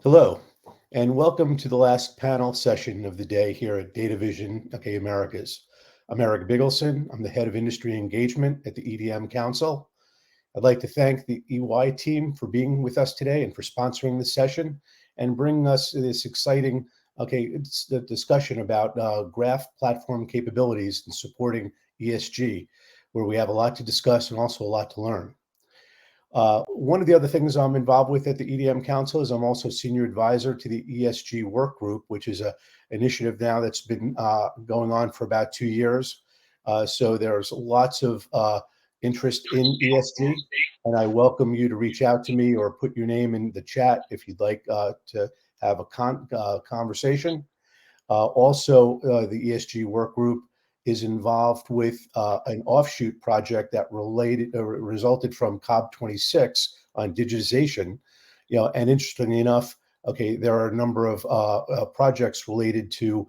Hello, and welcome to the last panel session of the day here at DataVision, Americas. I'm Eric Bigelson. I'm the head of industry engagement at the EDM Council. I'd like to thank the EY team for being with us today and for sponsoring this session and bringing us this exciting it's the discussion about graph platform capabilities and supporting ESG, where we have a lot to discuss and also a lot to learn. One of the other things I'm involved with at the EDM Council is I'm also senior advisor to the ESG work group, which is an initiative now that's been going on for about 2 years. So there's lots of interest in ESG, and I welcome you to reach out to me or put your name in the chat if you'd like to have a conversation. Also, the ESG work group is involved with an offshoot project that resulted from COP26 on digitization. And interestingly enough, there are a number of projects related to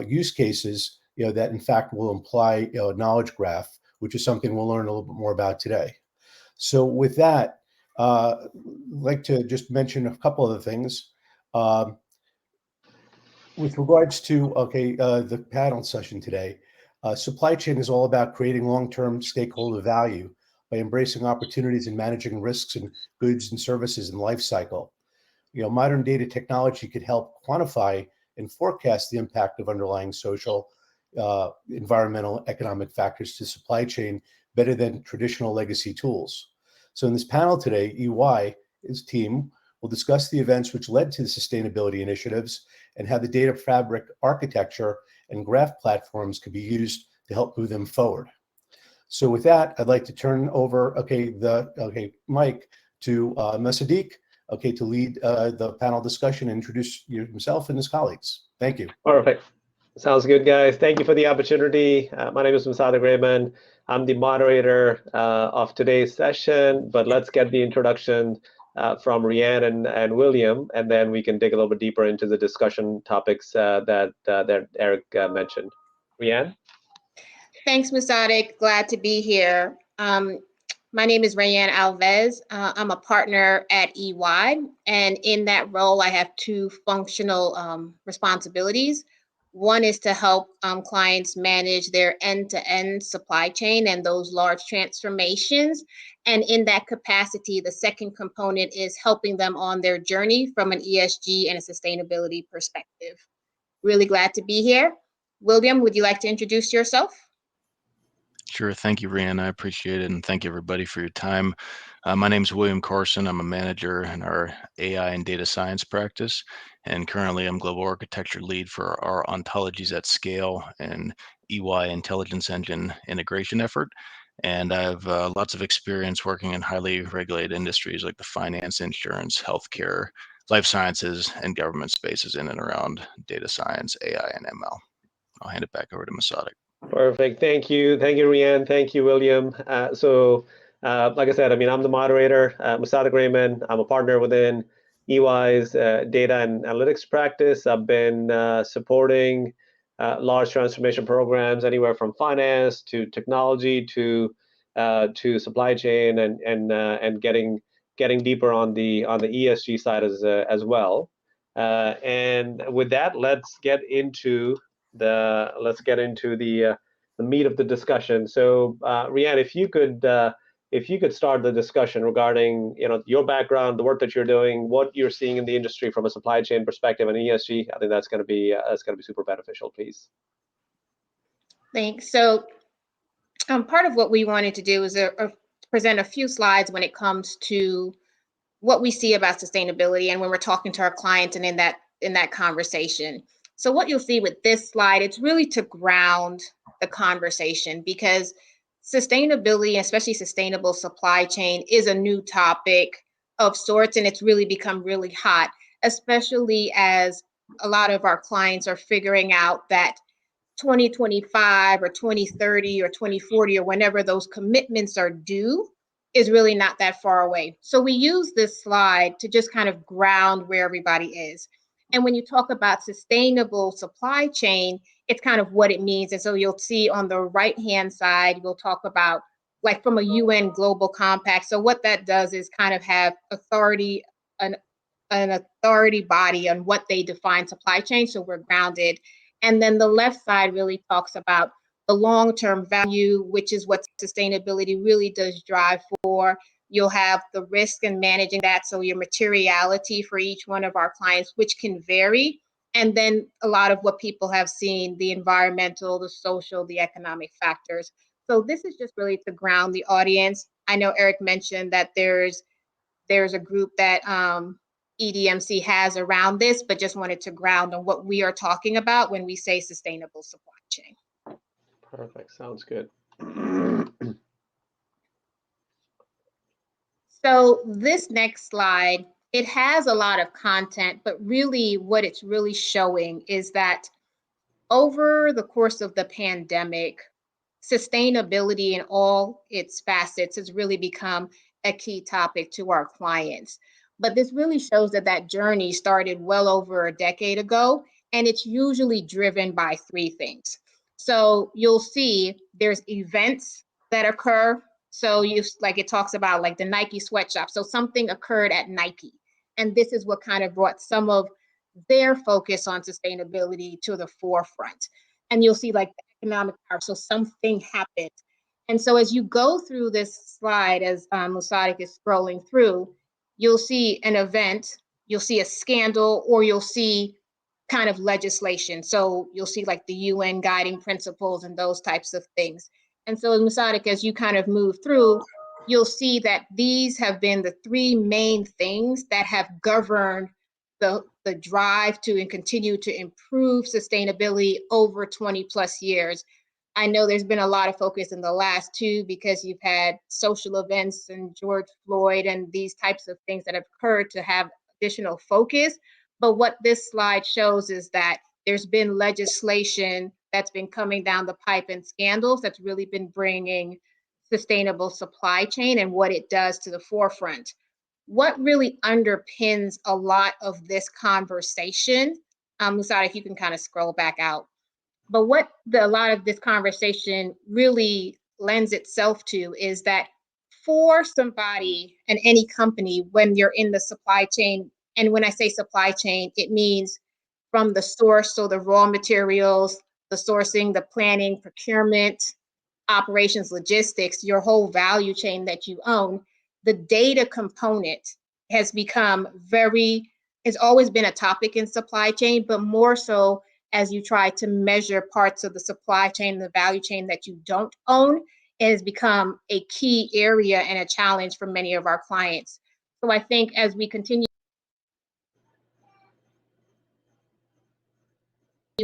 use cases, that in fact will imply a knowledge graph, which is something we'll learn a little bit more about today. So with that, I'd like to just mention a couple of things. With regards to the panel session today, supply chain is all about creating long-term stakeholder value by embracing opportunities and managing risks in goods and services and life cycle. Modern data technology could help quantify and forecast the impact of underlying social, environmental, economic factors to supply chain better than traditional legacy tools. So in this panel today, EY's team will discuss the events which led to the sustainability initiatives and how the data fabric architecture and graph platforms could be used to help move them forward. So with that, I'd like to turn over the mic to Masadik, to lead the panel discussion and introduce himself and his colleagues. Thank you. Perfect. Sounds good, guys. Thank you for the opportunity. My name is Masadik Rehman. I'm the moderator of today's session, but let's get the introduction from Rhiannon and William, and then we can dig a little bit deeper into the discussion topics that Eric mentioned. Rhiannon? Thanks, Masadik. Glad to be here. My name is Rhiannon Alves. I'm a partner at EY, and in that role, I have two functional responsibilities. One is to help clients manage their end-to-end supply chain and those large transformations. And in that capacity, the second component is helping them on their journey from an ESG and a sustainability perspective. Really glad to be here. William, would you like to introduce yourself? Sure. Thank you, Rhiannon. I appreciate it. And thank you, everybody, for your time. My name is William Carson. I'm a manager in our AI and data science practice. And currently, I'm global architecture lead for our ontologies at scale and EY intelligence engine integration effort. And I have lots of experience working in highly regulated industries like the finance, insurance, healthcare, life sciences, and government spaces in and around data science, AI, and ML. I'll hand it back over to Masadik. Perfect. Thank you, Rhiannon. Thank you, William. Like I said, I'm the moderator, Masadik Rehman. I'm a partner within EY's data and analytics practice. I've been supporting large transformation programs anywhere from finance to technology to supply chain and getting deeper on the ESG side as well. And with that, let's get into the meat of the discussion. So, Rhiannon, if you could start the discussion regarding your background, the work that you're doing, what you're seeing in the industry from a supply chain perspective and ESG, I think that's going to be super beneficial, please. Thanks. So, part of what we wanted to do is present a few slides when it comes to what we see about sustainability and when we're talking to our clients and in that conversation. So what you'll see with this slide, it's really to ground the conversation, because sustainability, especially sustainable supply chain, is a new topic of sorts, and it's really become really hot, especially as a lot of our clients are figuring out that 2025 or 2030 or 2040 or whenever those commitments are due is really not that far away. So we use this slide to just kind of ground where everybody is. And when you talk about sustainable supply chain, it's kind of what it means. And so you'll see on the right-hand side, we'll talk about like from a UN global compact. So what that does is kind of have authority an authority body on what they define supply chain, so we're grounded. And then the left side really talks about the long-term value, which is what sustainability really does drive for. You'll have the risk in managing that, so your materiality for each one of our clients, which can vary. And then a lot of what people have seen, the environmental, the social, the economic factors. So this is just really to ground the audience. I know Eric mentioned that there's a group that EDMC has around this, but just wanted to ground on what we are talking about when we say sustainable supply chain. Perfect. Sounds good. So this next slide, it has a lot of content, but really what it's really showing is that over the course of the pandemic, sustainability in all its facets has really become a key topic to our clients. But this really shows that that journey started well over a decade ago, and it's usually driven by three things. So you'll see there's events that occur. So like it talks about like the Nike sweatshop. So something occurred at Nike, and this is what kind of brought some of their focus on sustainability to the forefront. And you'll see like the economic power. So something happened. And so as you go through this slide, as Musadik is scrolling through, you'll see an event, you'll see a scandal, or you'll see kind of legislation. So you'll see like the UN guiding principles and those types of things. And so Musadik, as you kind of move through, you'll see that these have been the three main things that have governed the drive to and continue to improve sustainability over 20 plus years. I know there's been a lot of focus in the last two because you've had social events and George Floyd and these types of things that have occurred to have additional focus. But what this slide shows is that there's been legislation that's been coming down the pipe and scandals that's really been bringing sustainable supply chain and what it does to the forefront. What really underpins a lot of this conversation, Musada, if you can kind of scroll back out, but what a lot of this conversation really lends itself to is that for somebody and any company, when you're in the supply chain, and when I say supply chain, it means from the source, so the raw materials, the sourcing, the planning, procurement, operations, logistics, your whole value chain that you own, the data component has always been a topic in supply chain, but more so as you try to measure parts of the supply chain, the value chain that you don't own, it has become a key area and a challenge for many of our clients. So I think as we continue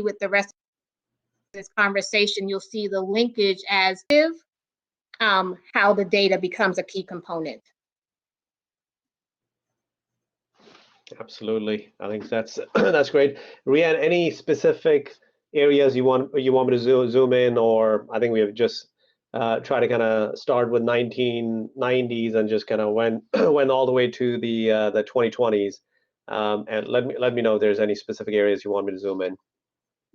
with the rest of this conversation, you'll see the linkage as how the data becomes a key component. Absolutely. I think that's that's great. Rian, any specific areas you want me to zoom in, or I think we have just try to kind of start with 1990s and just kind of went all the way to the 2020s. And let me know if there's any specific areas you want me to zoom in.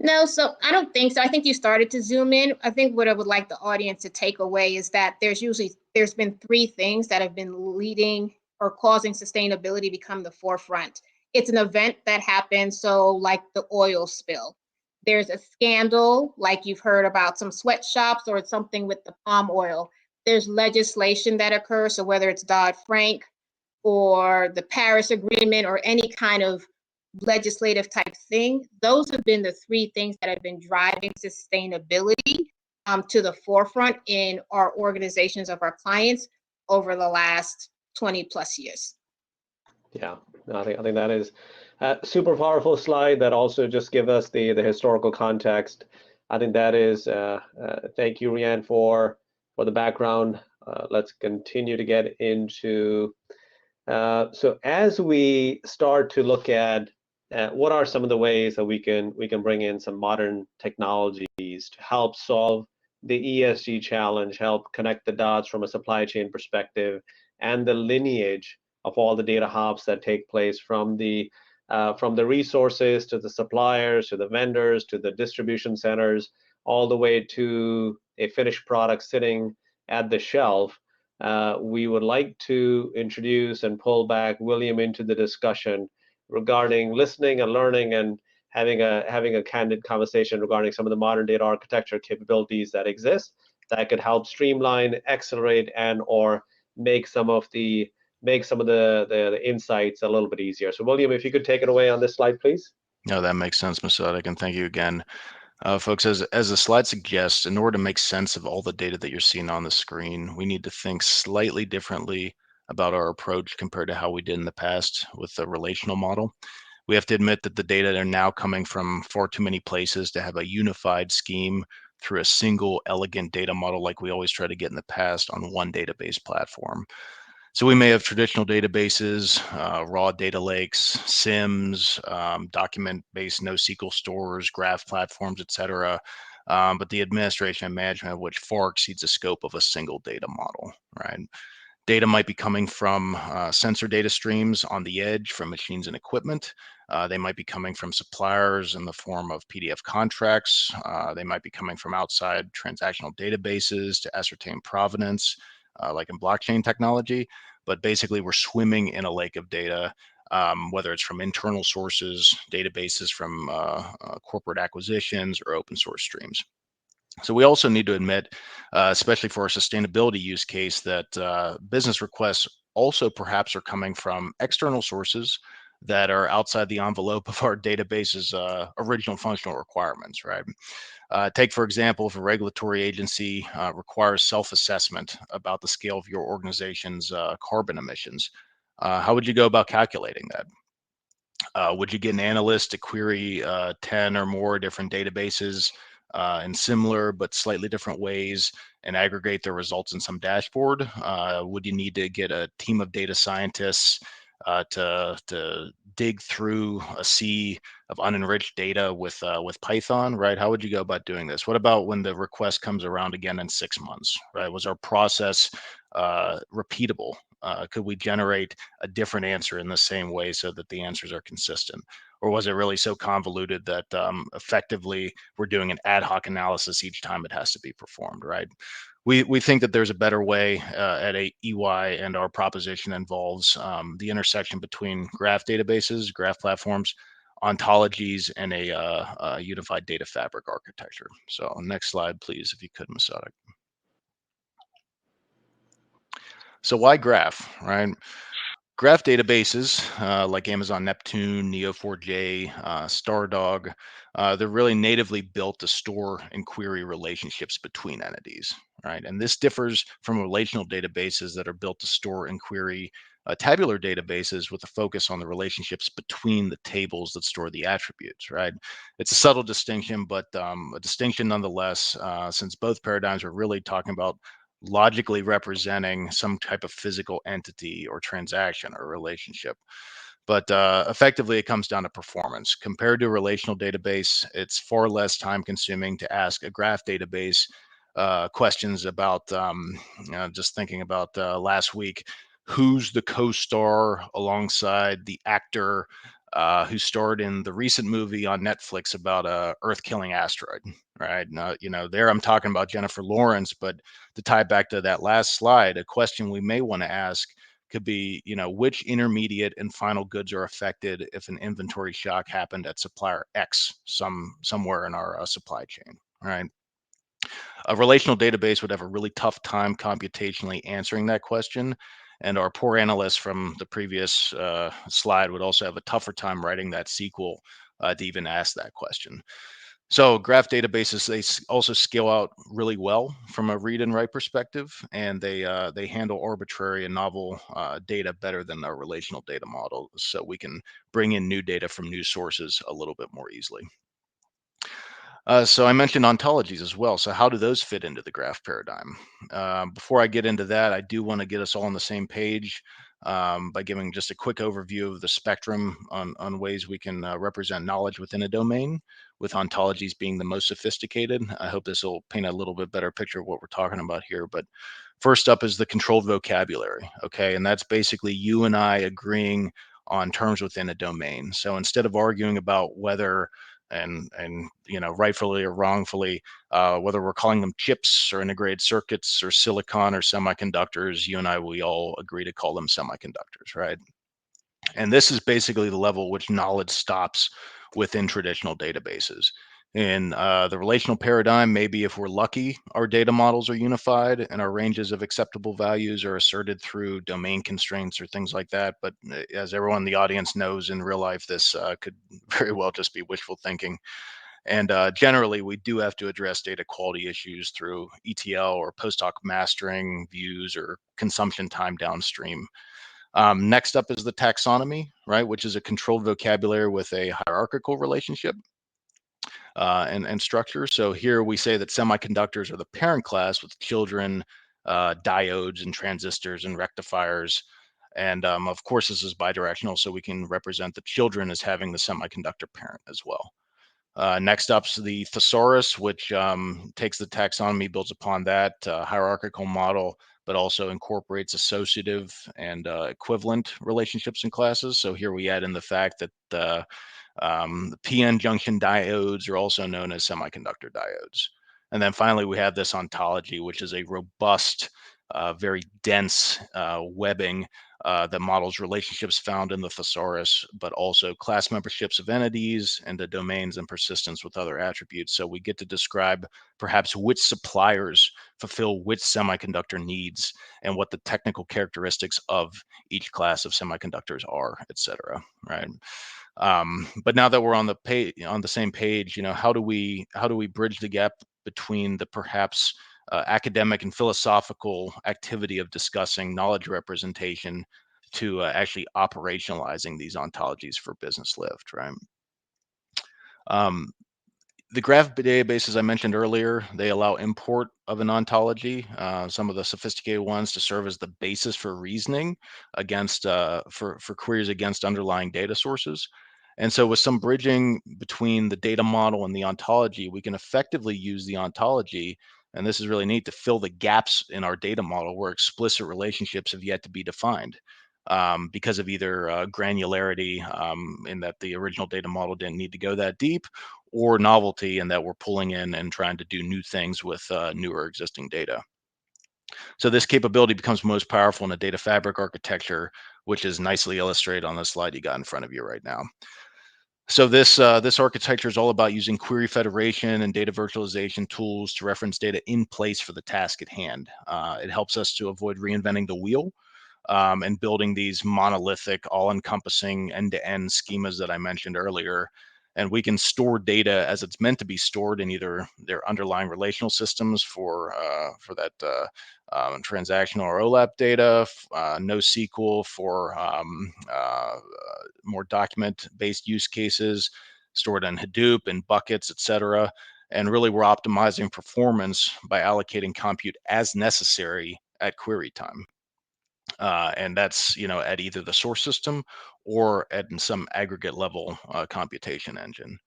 No, so I don't think so. I think you started to zoom in. I think what I would like the audience to take away is that there's been three things that have been leading or causing sustainability to become the forefront. It's an event that happens, so like the oil spill. There's a scandal, like you've heard about some sweatshops, or it's something with the palm oil. There's legislation that occurs, so whether it's Dodd-Frank or the Paris Agreement or any kind of legislative type thing, those have been the three things that have been driving sustainability to the forefront in our organizations of our clients over the last 20 plus years. Yeah, no, I think that is a super powerful slide that also just gives us the historical context. I think that is, thank you, Rian, for the background. Let's continue to get into, so as we start to look at what are some of the ways that we can bring in some modern technologies to help solve the ESG challenge, help connect the dots from a supply chain perspective, and the lineage of all the data hubs that take place from the resources to the suppliers, to the vendors, to the distribution centers, all the way to a finished product sitting at the shelf. We would like to introduce and pull back William into the discussion regarding listening and learning and having a candid conversation regarding some of the modern data architecture capabilities that exist that could help streamline, accelerate, and or make some of the insights a little bit easier. So William, if you could take it away on this slide, please. No, that makes sense, Masadak, and thank you again. Folks, as the slide suggests, in order to make sense of all the data that you're seeing on the screen, we need to think slightly differently about our approach compared to how we did in the past with the relational model. We have to admit that the data are now coming from far too many places to have a unified scheme through a single elegant data model like we always try to get in the past on one database platform. So we may have traditional databases, raw data lakes, SIMs, document-based NoSQL stores, graph platforms, et cetera. But the administration and management of which far exceeds the scope of a single data model, right? Data might be coming from sensor data streams on the edge from machines and equipment. They might be coming from suppliers in the form of PDF contracts. They might be coming from outside transactional databases to ascertain provenance, like in blockchain technology. But basically, we're swimming in a lake of data, whether it's from internal sources, databases from corporate acquisitions, or open source streams. So we also need to admit, especially for our sustainability use case, that business requests also perhaps are coming from external sources that are outside the envelope of our database's original functional requirements, right? Take, for example, if a regulatory agency requires self-assessment about the scale of your organization's carbon emissions, how would you go about calculating that? Would you get an analyst to query 10 or more different databases in similar but slightly different ways and aggregate their results in some dashboard? Would you need to get a team of data scientists to dig through a sea of unenriched data with Python, right? How would you go about doing this? What about when the request comes around again in 6 months, right? Was our process repeatable? Could we generate a different answer in the same way so that the answers are consistent? Or was it really so convoluted that effectively we're doing an ad hoc analysis each time it has to be performed, right? We think that there's a better way at EY, and our proposition involves the intersection between graph databases, graph platforms, ontologies, and a unified data fabric architecture. So next slide, please, if you could, Masadak. So why graph, right? Graph databases like Amazon Neptune, Neo4j, Stardog, they're really natively built to store and query relationships between entities, right? And this differs from relational databases that are built to store and query tabular databases with a focus on the relationships between the tables that store the attributes, right? It's a subtle distinction, but a distinction nonetheless, since both paradigms are really talking about logically representing some type of physical entity or transaction or relationship. But effectively, it comes down to performance. Compared to a relational database, it's far less time consuming to ask a graph database questions about, just thinking about last week, who's the co-star alongside the actor who starred in the recent movie on Netflix about a Earth-killing asteroid, right? Now, there I'm talking about Jennifer Lawrence, but to tie back to that last slide, a question we may want to ask could be, which intermediate and final goods are affected if an inventory shock happened at supplier X somewhere in our supply chain, right? A relational database would have a really tough time computationally answering that question. And our poor analysts from the previous slide would also have a tougher time writing that SQL to even ask that question. So graph databases, they also scale out really well from a read and write perspective, and they handle arbitrary and novel data better than our relational data model. So we can bring in new data from new sources a little bit more easily. So I mentioned ontologies as well. So how do those fit into the graph paradigm? Before I get into that, I do want to get us all on the same page by giving just a quick overview of the spectrum on ways we can represent knowledge within a domain, with ontologies being the most sophisticated. I hope this will paint a little bit better picture of what we're talking about here. But first up is the controlled vocabulary, okay? And that's basically you and I agreeing on terms within a domain. So instead of arguing about whether and rightfully or wrongfully, whether we're calling them chips or integrated circuits or silicon or semiconductors, you and I, we all agree to call them semiconductors, right? And this is basically the level which knowledge stops within traditional databases. In the relational paradigm, maybe if we're lucky, our data models are unified and our ranges of acceptable values are asserted through domain constraints or things like that. But as everyone in the audience knows, in real life, this could very well just be wishful thinking. And generally, we do have to address data quality issues through ETL or post hoc mastering views or consumption time downstream. Next up is the taxonomy, right, which is a controlled vocabulary with a hierarchical relationship and structure. So here we say that semiconductors are the parent class with children, diodes and transistors and rectifiers. And of course, this is bidirectional, so we can represent the children as having the semiconductor parent as well. Next up is the Thesaurus, which takes the taxonomy, builds upon that hierarchical model, but also incorporates associative and equivalent relationships in classes. So here we add in the fact that the PN junction diodes are also known as semiconductor diodes. And then finally, we have this ontology, which is a robust, very dense webbing that models relationships found in the thesaurus, but also class memberships of entities and the domains and persistence with other attributes. So we get to describe perhaps which suppliers fulfill which semiconductor needs and what the technical characteristics of each class of semiconductors are, et cetera, right? But now that we're on the same page, how do we bridge the gap between the perhaps academic and philosophical activity of discussing knowledge representation to actually operationalizing these ontologies for business lift, right? The graph databases I mentioned earlier, they allow import of an ontology, some of the sophisticated ones to serve as the basis for reasoning against for queries against underlying data sources. And so with some bridging between the data model and the ontology, we can effectively use the ontology, and this is really neat, to fill the gaps in our data model where explicit relationships have yet to be defined. Because of either granularity in that the original data model didn't need to go that deep, or novelty in that we're pulling in and trying to do new things with newer existing data. So this capability becomes most powerful in a data fabric architecture, which is nicely illustrated on the slide you got in front of you right now. So this architecture is all about using query federation and data virtualization tools to reference data in place for the task at hand. It helps us to avoid reinventing the wheel and building these monolithic, all-encompassing end-to-end schemas that I mentioned earlier. And we can store data as it's meant to be stored in either their underlying relational systems for that transactional or OLAP data, NoSQL for more document-based use cases, stored in Hadoop and buckets, et cetera. And really, we're optimizing performance by allocating compute as necessary at query time. And that's at either the source system or at some aggregate level computation engine.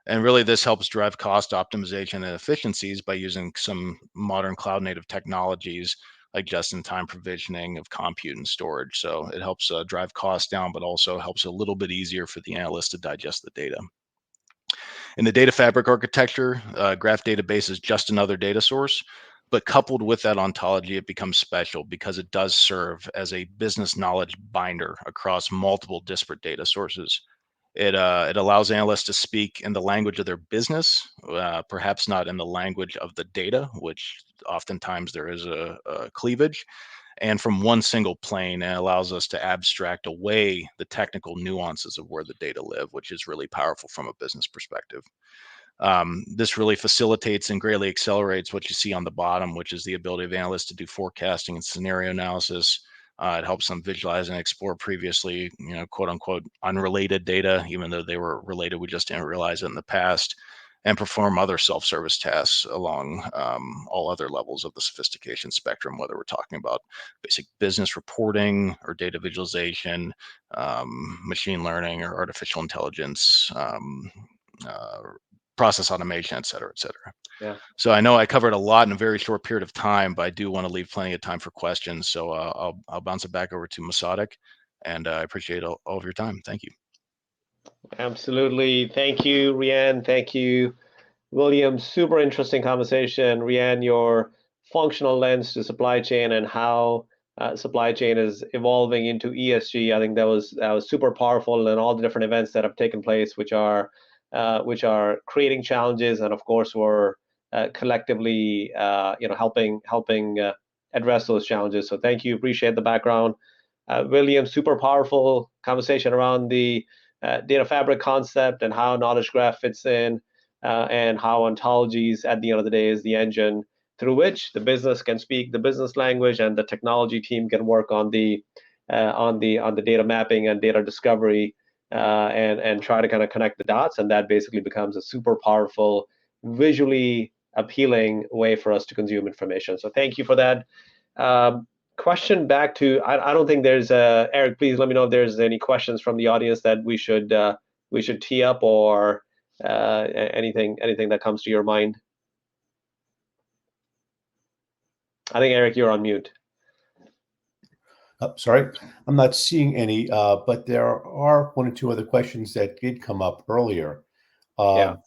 And really, this helps drive cost optimization and efficiencies by using some modern cloud native technologies like just-in-time provisioning of compute and storage. So it helps drive costs down, but also helps a little bit easier for the analyst to digest the data. In the data fabric architecture, graph database is just another data source, but coupled with that ontology, it becomes special because it does serve as a business knowledge binder across multiple disparate data sources. It allows analysts to speak in the language of their business, perhaps not in the language of the data, which oftentimes there is a cleavage, and from one single plane, and allows us to abstract away the technical nuances of where the data live, which is really powerful from a business perspective. This really facilitates and greatly accelerates what you see on the bottom, which is the ability of analysts to do forecasting and scenario analysis. It helps them visualize and explore previously, quote unquote, unrelated data, even though they were related, we just didn't realize it in the past, and perform other self-service tasks along all other levels of the sophistication spectrum, whether we're talking about basic business reporting or data visualization, machine learning or artificial intelligence, process automation, et cetera, et cetera. Yeah. So I know I covered a lot in a very short period of time, but I do want to leave plenty of time for questions. So I'll bounce it back over to Masadik, and I appreciate all of your time. Thank you. Absolutely. Thank you, Rian. Thank you, William. Super interesting conversation. Rian, your functional lens to supply chain and how supply chain is evolving into ESG. I think that was super powerful, and all the different events that have taken place, which are creating challenges, and of course we're collectively helping address those challenges. So thank you, appreciate the background. William, super powerful conversation around the data fabric concept and how knowledge graph fits in, and how ontologies at the end of the day is the engine through which the business can speak the business language, and the technology team can work on the data mapping and data discovery, and try to kind of connect the dots, and that basically becomes a super powerful, visually appealing way for us to consume information. So thank you for that. Question back to, I don't think there's Eric, please let me know if there's any questions from the audience that we should tee up, or anything that comes to your mind. I think, Eric, you're on mute. Sorry, I'm not seeing any, but there are one or two other questions that did come up earlier. Yeah.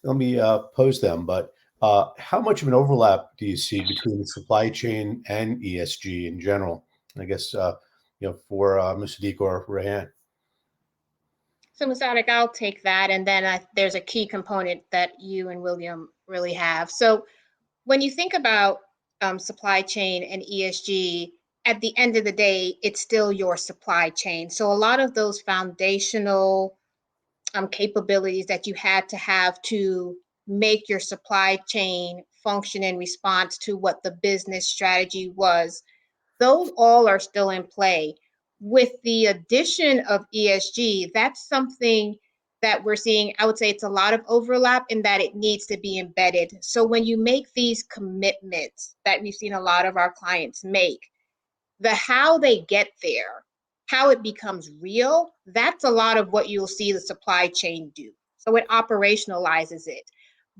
Let me pose them, but how much of an overlap do you see between the supply chain and ESG in general? I guess, for Mr. Deek or Rehan. So, Musadik, I'll take that. And then there's a key component that you and William really have. So when you think about supply chain and ESG, at the end of the day, it's still your supply chain. So a lot of those foundational capabilities that you had to have to make your supply chain function in response to what the business strategy was, those all are still in play. With the addition of ESG, that's something that we're seeing. I would say it's a lot of overlap in that it needs to be embedded. So when you make these commitments that we've seen a lot of our clients make, the how they get there, how it becomes real, that's a lot of what you'll see the supply chain do. So it operationalizes it.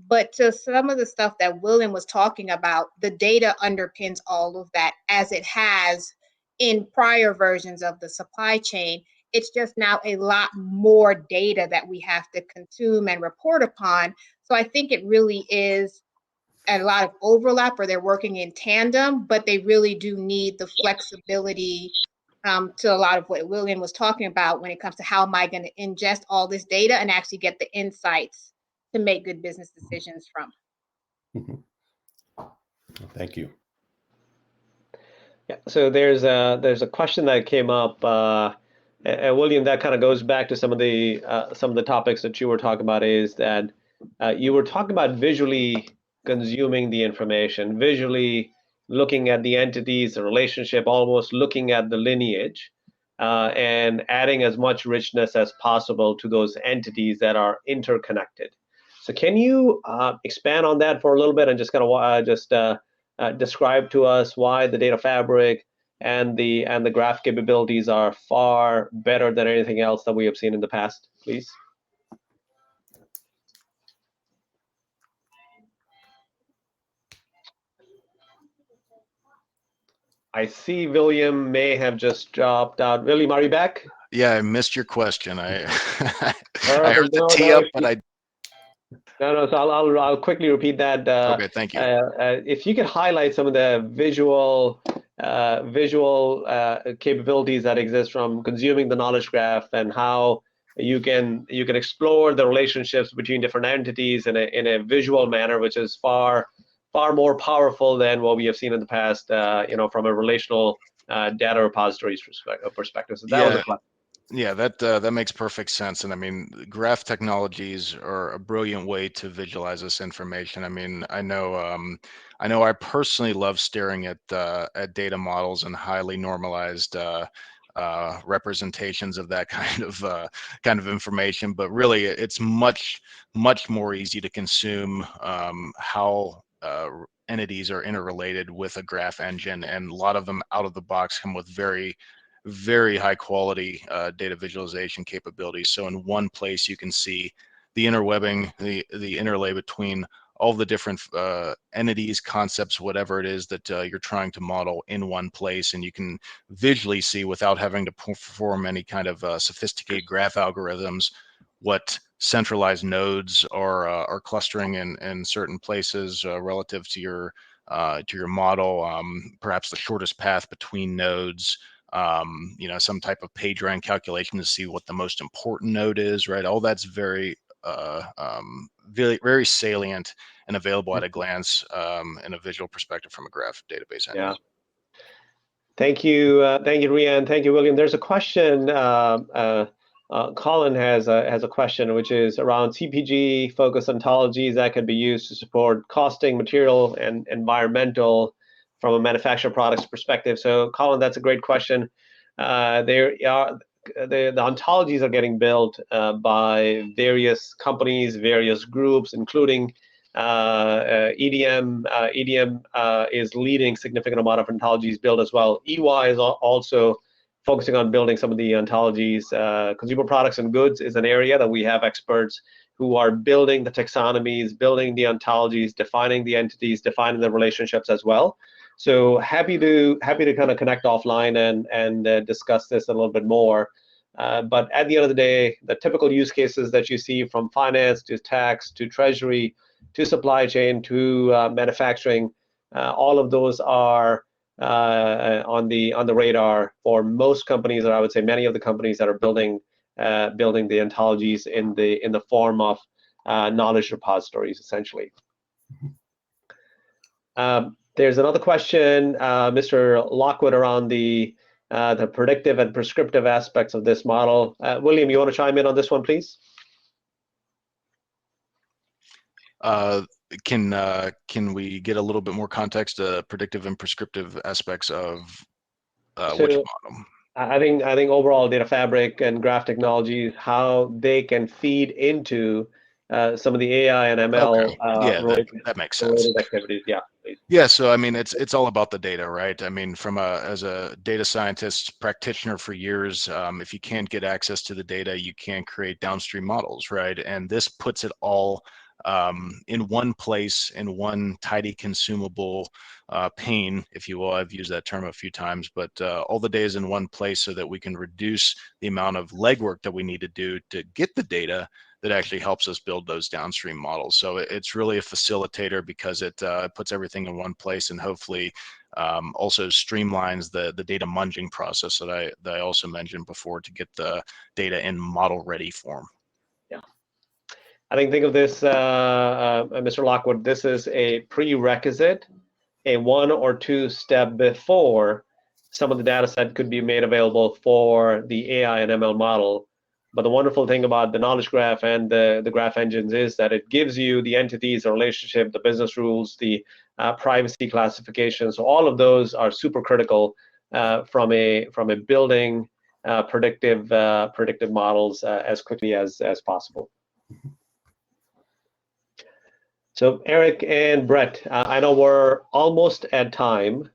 But to some of the stuff that William was talking about, the data underpins all of that, as it has in prior versions of the supply chain. It's just now a lot more data that we have to consume and report upon. So I think it really is a lot of overlap, or they're working in tandem, but they really do need the flexibility to a lot of what William was talking about when it comes to how am I going to ingest all this data and actually get the insights to make good business decisions from. Mm-hmm. Thank you. Yeah, so there's a question that came up, and William, that kind of goes back to some of the topics that you were talking about, is that you were talking about visually consuming the information, visually looking at the entities, the relationship, almost looking at the lineage, and adding as much richness as possible to those entities that are interconnected. So can you expand on that for a little bit, and just kind of describe to us why the data fabric and the graph capabilities are far better than anything else that we have seen in the past, please? I see William may have just dropped out. William, are you back? Yeah, I missed your question. I I heard the tee up, but I. No. So I'll quickly repeat that. Okay, thank you. If you could highlight some of the visual capabilities that exist from consuming the knowledge graph, and how you can explore the relationships between different entities in a visual manner, which is far more powerful than what we have seen in the past. From a relational data repositories perspective. So that was a question. Yeah, that makes perfect sense. And I mean, graph technologies are a brilliant way to visualize this information. I mean, I know I personally love staring at data models and highly normalized representations of that kind of information. But really, it's much more easy to consume how entities are interrelated with a graph engine, and a lot of them out of the box come with very high quality data visualization capabilities. So in one place you can see the interwebbing, the interlay between all the different entities, concepts, whatever it is that you're trying to model in one place, and you can visually see, without having to perform any kind of sophisticated graph algorithms, what centralized nodes are clustering in certain places relative to your to your model, perhaps the shortest path between nodes, some type of page rank calculation to see what the most important node is, right? All that's very, very salient and available at a glance in a visual perspective from a graph database engine. Yeah. Thank you, Rian. Thank you, William. There's a question. Colin has a question, which is around CPG focused ontologies that can be used to support costing, material, and environmental from a manufactured products perspective. So, Colin, that's a great question. The ontologies are getting built by various companies, various groups, including EDM. EDM is leading significant amount of ontologies build as well. EY is also focusing on building some of the ontologies. Consumer products and goods is an area that we have experts who are building the taxonomies, building the ontologies, defining the entities, defining the relationships as well. So happy to kind of connect offline and discuss this a little bit more. But at the end of the day, the typical use cases that you see from finance to tax to treasury to supply chain to manufacturing, all of those are on the radar for most companies, or I would say many of the companies that are building the ontologies in the form of knowledge repositories, essentially. There's another question, Mr. Lockwood, around the predictive and prescriptive aspects of this model. William, you want to chime in on this one, please? Can we get a little bit more context, predictive and prescriptive aspects of which model? I think overall data fabric and graph technology, how they can feed into some of the AI and ML that makes sense. Activities. Yeah, please. Yeah, so I mean, it's all about the data, right? I mean, as a data scientist practitioner for years, if you can't get access to the data, you can't create downstream models, right? And this puts it all in one place, in one tidy consumable pane, if you will. I've used that term a few times, but all the data is in one place so that we can reduce the amount of legwork that we need to do to get the data that actually helps us build those downstream models. So it's really a facilitator because it puts everything in one place and hopefully also streamlines the data munging process that I also mentioned before to get the data in model ready form. I think of this, Mr. Lockwood, this is a prerequisite, a 1 or 2 step before some of the data set could be made available for the AI and ML model. But the wonderful thing about the knowledge graph and the graph engines is that it gives you the entities, the relationship, the business rules, the privacy classification. So all of those are super critical from a building predictive models as quickly as possible. So Eric and Brett, I know we're almost at time.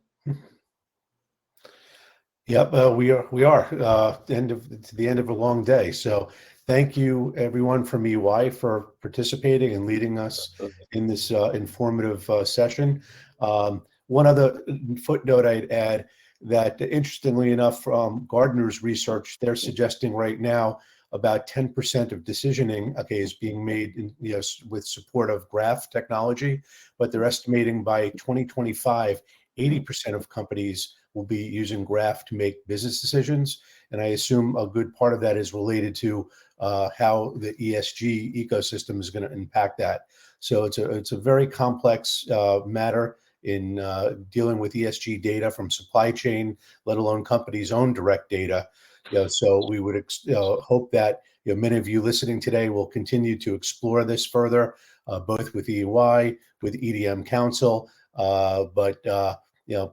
Yep, we are to the end of a long day. So thank you everyone from EY for participating and leading us in this informative session. One other footnote I'd add that, interestingly enough, from Gardner's research, they're suggesting right now about 10% of decisioning, is being made with support of graph technology, but they're estimating by 2025, 80% of companies will be using graph to make business decisions. And I assume a good part of that is related to how the ESG ecosystem is going to impact that. So it's a very complex matter in dealing with ESG data from supply chain, let alone companies' own direct data. So we would hope that many of you listening today will continue to explore this further, both with EY, with EDM Council, but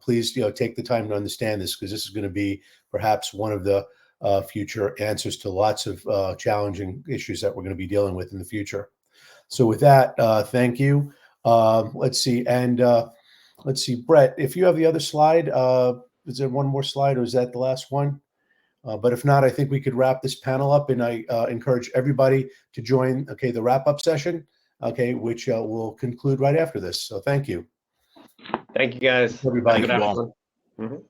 please take the time to understand this, because this is going to be perhaps one of the future answers to lots of challenging issues that we're going to be dealing with in the future. So with that, thank you. Let's see, Brett, if you have the other slide, is there one more slide, or is that the last one? But if not, I think we could wrap this panel up, and I encourage everybody to join, the wrap-up session, which will conclude right after this. So thank you. Thank you, guys. Everybody. Good afternoon.